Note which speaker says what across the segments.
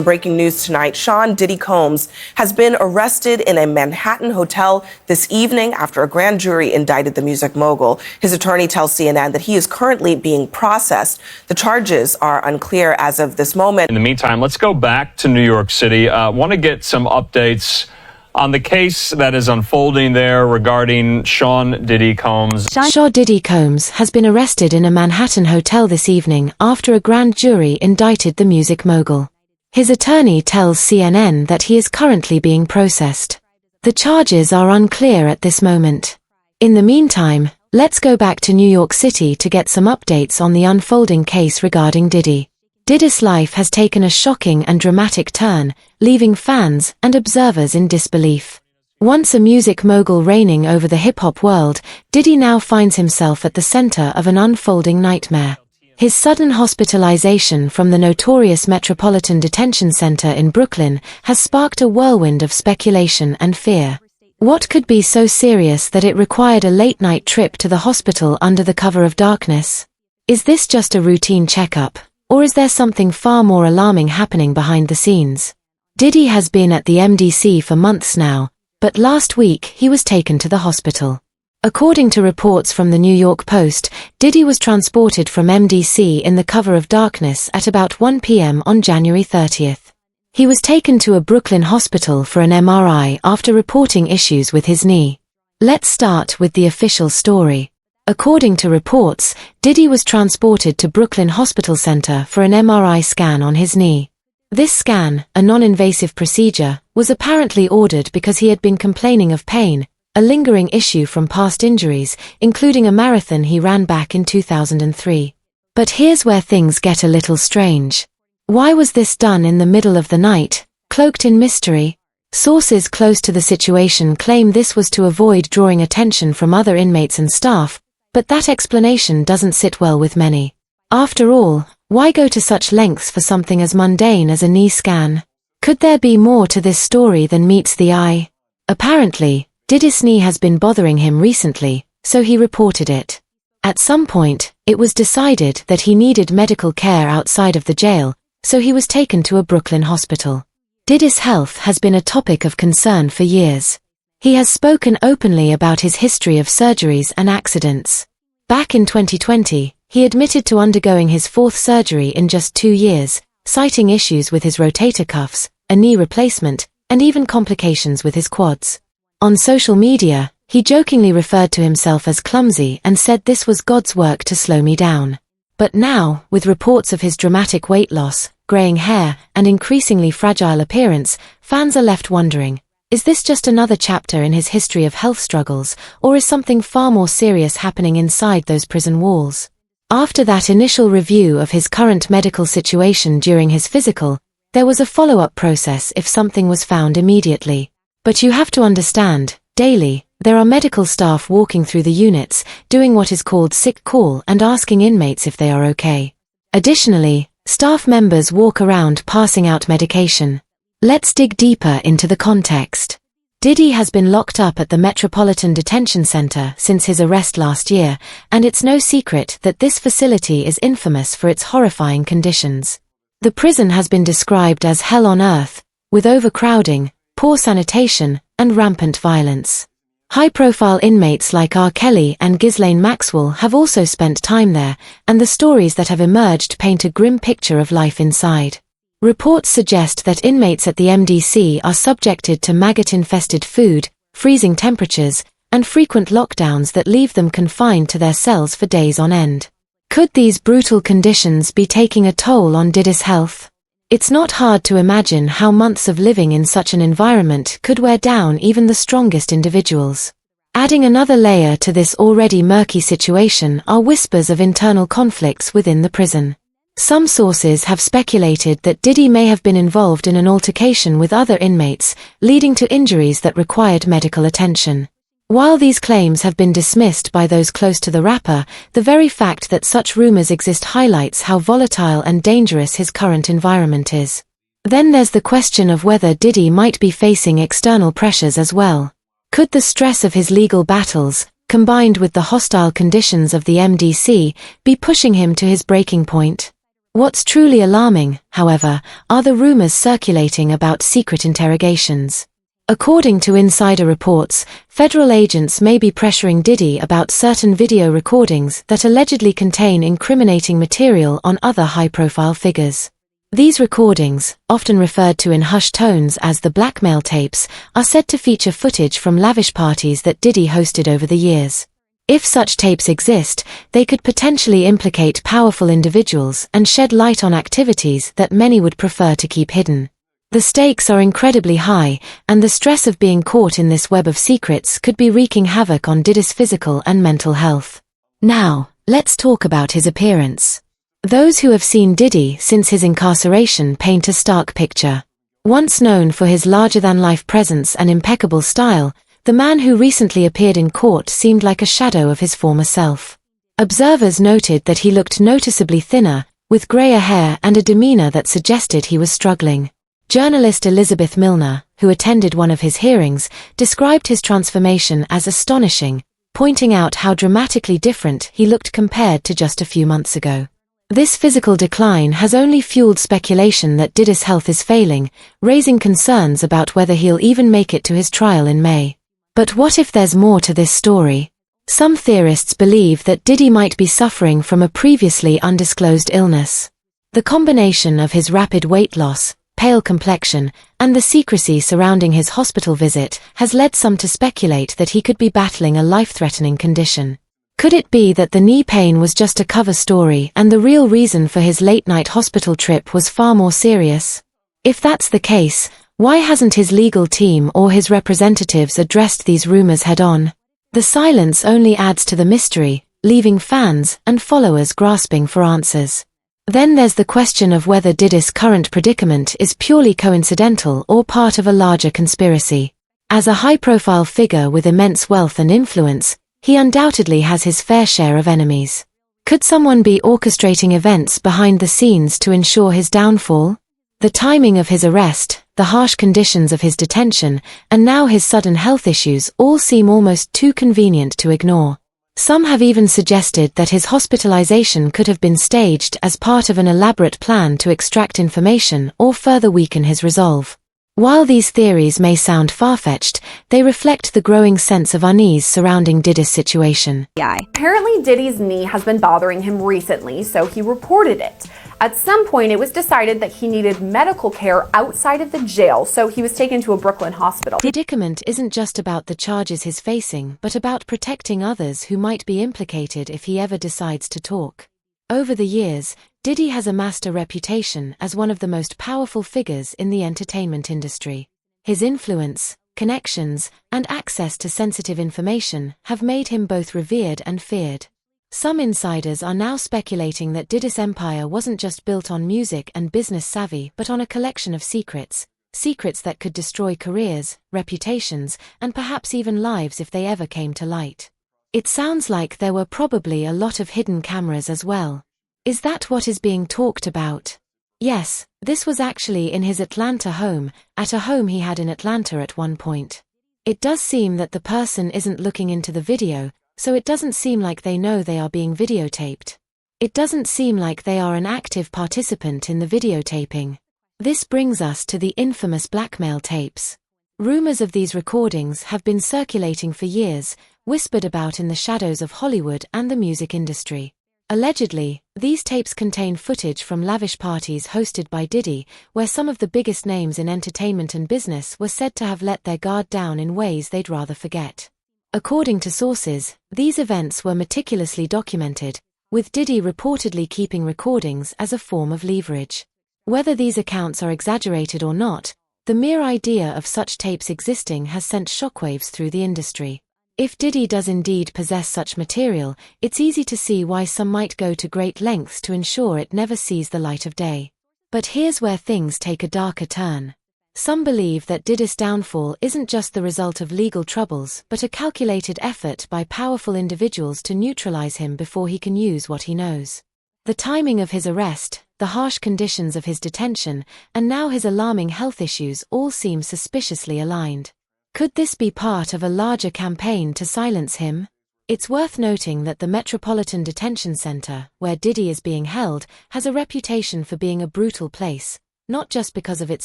Speaker 1: Breaking news tonight, Sean Diddy Combs has been arrested in a Manhattan hotel this evening after a grand jury indicted the music mogul. His attorney tells CNN that he is currently being processed. The charges are unclear as of this moment.
Speaker 2: In the meantime, let's go back to New York City. Want to get some updates on the case that is unfolding there regarding Sean Diddy Combs.
Speaker 3: Sean Diddy Combs has been arrested in a Manhattan hotel this evening after a grand jury indicted the music mogul. His attorney tells CNN that he is currently being processed. The charges are unclear at this moment. In the meantime, let's go back to New York City to get some updates on the unfolding case regarding Diddy. Diddy's life has taken a shocking and dramatic turn, leaving fans and observers in disbelief. Once a music mogul reigning over the hip-hop world, Diddy now finds himself at the center of an unfolding nightmare. His sudden hospitalization from the notorious Metropolitan Detention Center in Brooklyn has sparked a whirlwind of speculation and fear. What could be so serious that it required a late-night trip to the hospital under the cover of darkness? Is this just a routine checkup, or is there something far more alarming happening behind the scenes? Diddy has been at the MDC for months now, but last week he was taken to the hospital. According to reports from the New York Post, Diddy was transported from MDC in the cover of darkness at about 1 p.m. on January 30th. He was taken to a Brooklyn hospital for an MRI after reporting issues with his knee. Let's start with the official story. According to reports, Diddy was transported to Brooklyn Hospital Center for an MRI scan on his knee. This scan, a non-invasive procedure, was apparently ordered because he had been complaining of pain, a lingering issue from past injuries, including a marathon he ran back in 2003. But here's where things get a little strange. Why was this done in the middle of the night, cloaked in mystery? Sources close to the situation claim this was to avoid drawing attention from other inmates and staff, but that explanation doesn't sit well with many. After all, why go to such lengths for something as mundane as a knee scan? Could there be more to this story than meets the eye? Apparently, Diddy's knee has been bothering him recently, so he reported it. At some point, it was decided that he needed medical care outside of the jail, so he was taken to a Brooklyn hospital. Diddy's health has been a topic of concern for years. He has spoken openly about his history of surgeries and accidents. Back in 2020, he admitted to undergoing his fourth surgery in just 2 years, citing issues with his rotator cuffs, a knee replacement, and even complications with his quads. On social media, he jokingly referred to himself as clumsy and said this was God's work to slow me down. But now, with reports of his dramatic weight loss, graying hair, and increasingly fragile appearance, fans are left wondering, is this just another chapter in his history of health struggles, or is something far more serious happening inside those prison walls? After that initial review of his current medical situation during his physical, there was a follow-up process if something was found immediately. But you have to understand, daily, there are medical staff walking through the units, doing what is called sick call and asking inmates if they are okay. Additionally, staff members walk around passing out medication. Let's dig deeper into the context. Diddy has been locked up at the Metropolitan Detention Center since his arrest last year, and it's no secret that this facility is infamous for its horrifying conditions. The prison has been described as hell on earth, with overcrowding, poor sanitation, and rampant violence. High-profile inmates like R. Kelly and Ghislaine Maxwell have also spent time there, and the stories that have emerged paint a grim picture of life inside. Reports suggest that inmates at the MDC are subjected to maggot-infested food, freezing temperatures, and frequent lockdowns that leave them confined to their cells for days on end. Could these brutal conditions be taking a toll on Diddy's health? It's not hard to imagine how months of living in such an environment could wear down even the strongest individuals. Adding another layer to this already murky situation are whispers of internal conflicts within the prison. Some sources have speculated that Diddy may have been involved in an altercation with other inmates, leading to injuries that required medical attention. While these claims have been dismissed by those close to the rapper, the very fact that such rumors exist highlights how volatile and dangerous his current environment is. Then there's the question of whether Diddy might be facing external pressures as well. Could the stress of his legal battles, combined with the hostile conditions of the MDC, be pushing him to his breaking point? What's truly alarming, however, are the rumors circulating about secret interrogations. According to insider reports, federal agents may be pressuring Diddy about certain video recordings that allegedly contain incriminating material on other high-profile figures. These recordings, often referred to in hushed tones as the blackmail tapes, are said to feature footage from lavish parties that Diddy hosted over the years. If such tapes exist, they could potentially implicate powerful individuals and shed light on activities that many would prefer to keep hidden. The stakes are incredibly high, and the stress of being caught in this web of secrets could be wreaking havoc on Diddy's physical and mental health. Now, let's talk about his appearance. Those who have seen Diddy since his incarceration paint a stark picture. Once known for his larger-than-life presence and impeccable style, the man who recently appeared in court seemed like a shadow of his former self. Observers noted that he looked noticeably thinner, with grayer hair and a demeanor that suggested he was struggling. Journalist Elizabeth Milner, who attended one of his hearings, described his transformation as astonishing, pointing out how dramatically different he looked compared to just a few months ago. This physical decline has only fueled speculation that Diddy's health is failing, raising concerns about whether he'll even make it to his trial in May. But what if there's more to this story? Some theorists believe that Diddy might be suffering from a previously undisclosed illness. The combination of his rapid weight loss, pale complexion, and the secrecy surrounding his hospital visit has led some to speculate that he could be battling a life-threatening condition. Could it be that the knee pain was just a cover story and the real reason for his late-night hospital trip was far more serious? If that's the case, why hasn't his legal team or his representatives addressed these rumors head-on? The silence only adds to the mystery, leaving fans and followers grasping for answers. Then there's the question of whether Diddy's current predicament is purely coincidental or part of a larger conspiracy. As a high-profile figure with immense wealth and influence, he undoubtedly has his fair share of enemies. Could someone be orchestrating events behind the scenes to ensure his downfall? The timing of his arrest, the harsh conditions of his detention, and now his sudden health issues all seem almost too convenient to ignore. Some have even suggested that his hospitalization could have been staged as part of an elaborate plan to extract information or further weaken his resolve. While these theories may sound far-fetched, they reflect the growing sense of unease surrounding Diddy's situation.
Speaker 4: Apparently Diddy's knee has been bothering him recently, so he reported it. At some point, it was decided that he needed medical care outside of the jail, so he was taken to a Brooklyn hospital.
Speaker 3: The predicament isn't just about the charges he's facing, but about protecting others who might be implicated if he ever decides to talk. Over the years, Diddy has amassed a reputation as one of the most powerful figures in the entertainment industry. His influence, connections, and access to sensitive information have made him both revered and feared. Some insiders are now speculating that Diddy's empire wasn't just built on music and business savvy but on a collection of secrets that could destroy careers, reputations, and perhaps even lives if they ever came to light. It sounds like there were probably a lot of hidden cameras as well. Is that what is being talked about? Yes, this was actually in his Atlanta home, at a home he had in Atlanta at one point. It does seem that the person isn't looking into the video, so it doesn't seem like they know they are being videotaped. It doesn't seem like they are an active participant in the videotaping. This brings us to the infamous blackmail tapes. Rumors of these recordings have been circulating for years, whispered about in the shadows of Hollywood and the music industry. Allegedly, these tapes contain footage from lavish parties hosted by Diddy, where some of the biggest names in entertainment and business were said to have let their guard down in ways they'd rather forget. According to sources, these events were meticulously documented, with Diddy reportedly keeping recordings as a form of leverage. Whether these accounts are exaggerated or not, the mere idea of such tapes existing has sent shockwaves through the industry. If Diddy does indeed possess such material, it's easy to see why some might go to great lengths to ensure it never sees the light of day. But here's where things take a darker turn. Some believe that Diddy's downfall isn't just the result of legal troubles but a calculated effort by powerful individuals to neutralize him before he can use what he knows. The timing of his arrest, the harsh conditions of his detention, and now his alarming health issues all seem suspiciously aligned. Could this be part of a larger campaign to silence him? It's worth noting that the Metropolitan Detention Center, where Diddy is being held, has a reputation for being a brutal place, not just because of its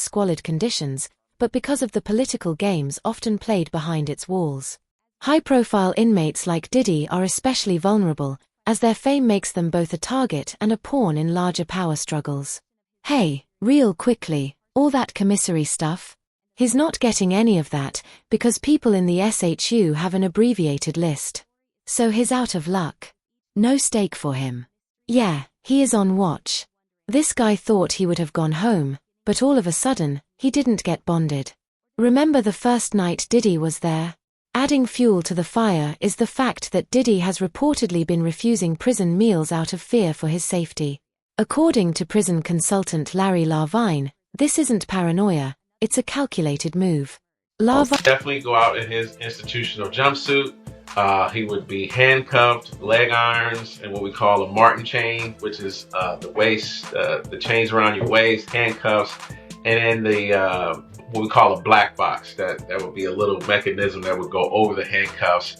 Speaker 3: squalid conditions, but because of the political games often played behind its walls. High-profile inmates like Diddy are especially vulnerable, as their fame makes them both a target and a pawn in larger power struggles. Hey, real quickly, all that commissary stuff? He's not getting any of that, because people in the S3xual have an abbreviated list. So he's out of luck. No stake for him. Yeah, he is on watch. This guy thought he would have gone home, but all of a sudden, he didn't get bonded. Remember the first night Diddy was there? Adding fuel to the fire is the fact that Diddy has reportedly been refusing prison meals out of fear for his safety. According to prison consultant Larry Larvine, this isn't paranoia, it's a calculated move.
Speaker 5: Larvine definitely go out in his institutional jumpsuit. He would be handcuffed, leg irons, and what we call a Martin chain, which is the waist, the chains around your waist, handcuffs, and then what we call a black box. That would be a little mechanism that would go over the handcuffs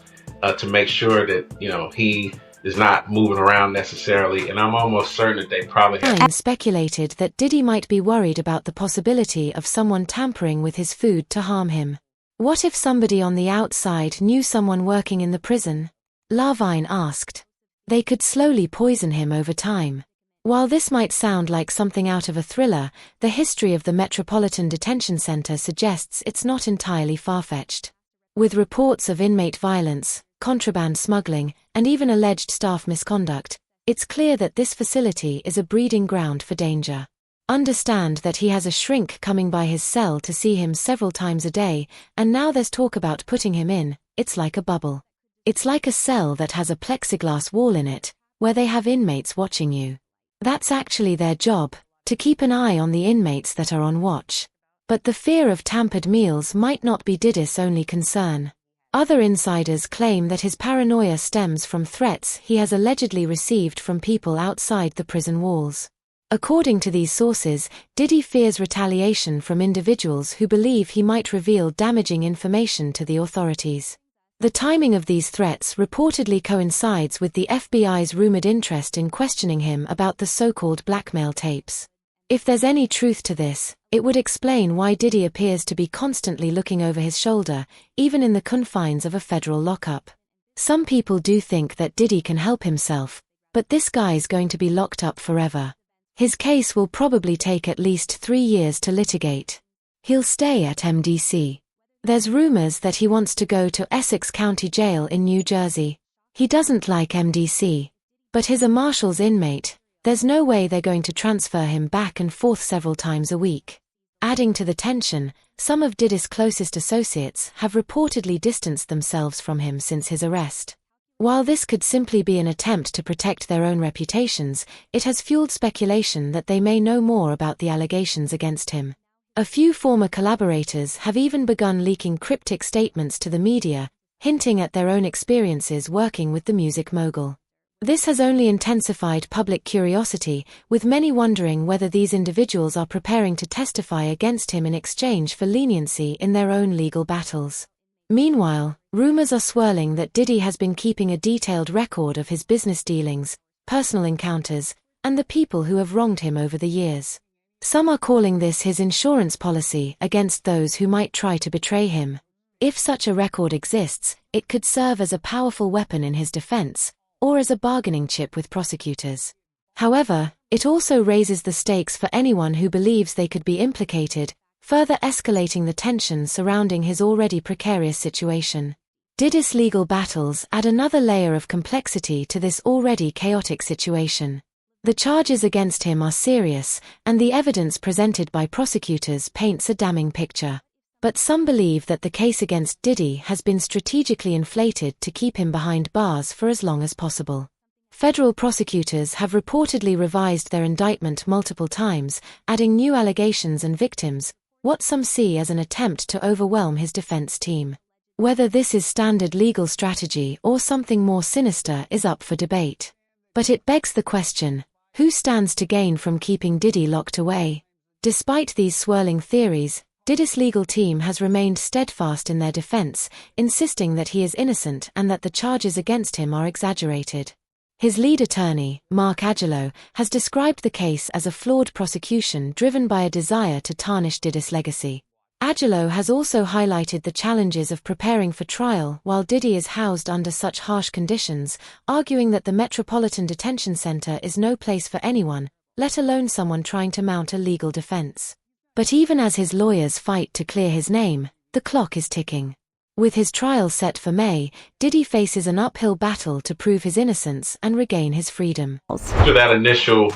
Speaker 5: to make sure that he is not moving around necessarily. And I'm almost certain that they probably have
Speaker 3: speculated that Diddy might be worried about the possibility of someone tampering with his food to harm him. What if somebody on the outside knew someone working in the prison? Larvine asked. They could slowly poison him over time. While this might sound like something out of a thriller, the history of the Metropolitan Detention Center suggests it's not entirely far-fetched. With reports of inmate violence, contraband smuggling, and even alleged staff misconduct, it's clear that this facility is a breeding ground for danger. Understand that he has a shrink coming by his cell to see him several times a day, and now there's talk about putting him in. It's like a bubble. It's like a cell that has a plexiglass wall in it, where they have inmates watching you. That's actually their job, to keep an eye on the inmates that are on watch. But the fear of tampered meals might not be Diddy's only concern. Other insiders claim that his paranoia stems from threats he has allegedly received from people outside the prison walls. According to these sources, Diddy fears retaliation from individuals who believe he might reveal damaging information to the authorities. The timing of these threats reportedly coincides with the FBI's rumored interest in questioning him about the so-called blackmail tapes. If there's any truth to this, it would explain why Diddy appears to be constantly looking over his shoulder, even in the confines of a federal lockup. Some people do think that Diddy can help himself, but this guy's going to be locked up forever. His case will probably take at least 3 years to litigate. He'll stay at MDC. There's rumors that he wants to go to Essex County Jail in New Jersey. He doesn't like MDC. But he's a Marshall's inmate. There's no way they're going to transfer him back and forth several times a week. Adding to the tension, some of Diddy's closest associates have reportedly distanced themselves from him since his arrest. While this could simply be an attempt to protect their own reputations, it has fueled speculation that they may know more about the allegations against him. A few former collaborators have even begun leaking cryptic statements to the media, hinting at their own experiences working with the music mogul. This has only intensified public curiosity, with many wondering whether these individuals are preparing to testify against him in exchange for leniency in their own legal battles. Meanwhile, rumors are swirling that Diddy has been keeping a detailed record of his business dealings, personal encounters, and the people who have wronged him over the years. Some are calling this his insurance policy against those who might try to betray him. If such a record exists, it could serve as a powerful weapon in his defense, or as a bargaining chip with prosecutors. However, it also raises the stakes for anyone who believes they could be implicated, further escalating the tension surrounding his already precarious situation. Diddy's legal battles add another layer of complexity to this already chaotic situation. The charges against him are serious, and the evidence presented by prosecutors paints a damning picture. But some believe that the case against Diddy has been strategically inflated to keep him behind bars for as long as possible. Federal prosecutors have reportedly revised their indictment multiple times, adding new allegations and victims, what some see as an attempt to overwhelm his defense team. Whether this is standard legal strategy or something more sinister is up for debate. But it begs the question, who stands to gain from keeping Diddy locked away? Despite these swirling theories, Diddy's legal team has remained steadfast in their defense, insisting that he is innocent and that the charges against him are exaggerated. His lead attorney, Mark Agelo, has described the case as a flawed prosecution driven by a desire to tarnish Diddy's legacy. Agelo has also highlighted the challenges of preparing for trial while Diddy is housed under such harsh conditions, arguing that the Metropolitan Detention Center is no place for anyone, let alone someone trying to mount a legal defense. But even as his lawyers fight to clear his name, the clock is ticking. With his trial set for May, Diddy faces an uphill battle to prove his innocence and regain his freedom.
Speaker 5: After that initial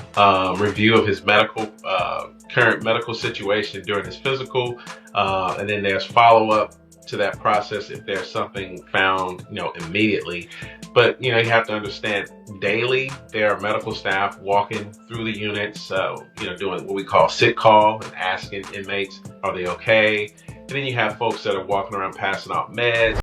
Speaker 5: review of his current medical situation during his physical, and then there's follow-up to that process if there's something found, immediately. But, you have to understand daily there are medical staff walking through the units, doing what we call sit call and asking inmates, are they okay? And then you have folks that are walking around passing out meds.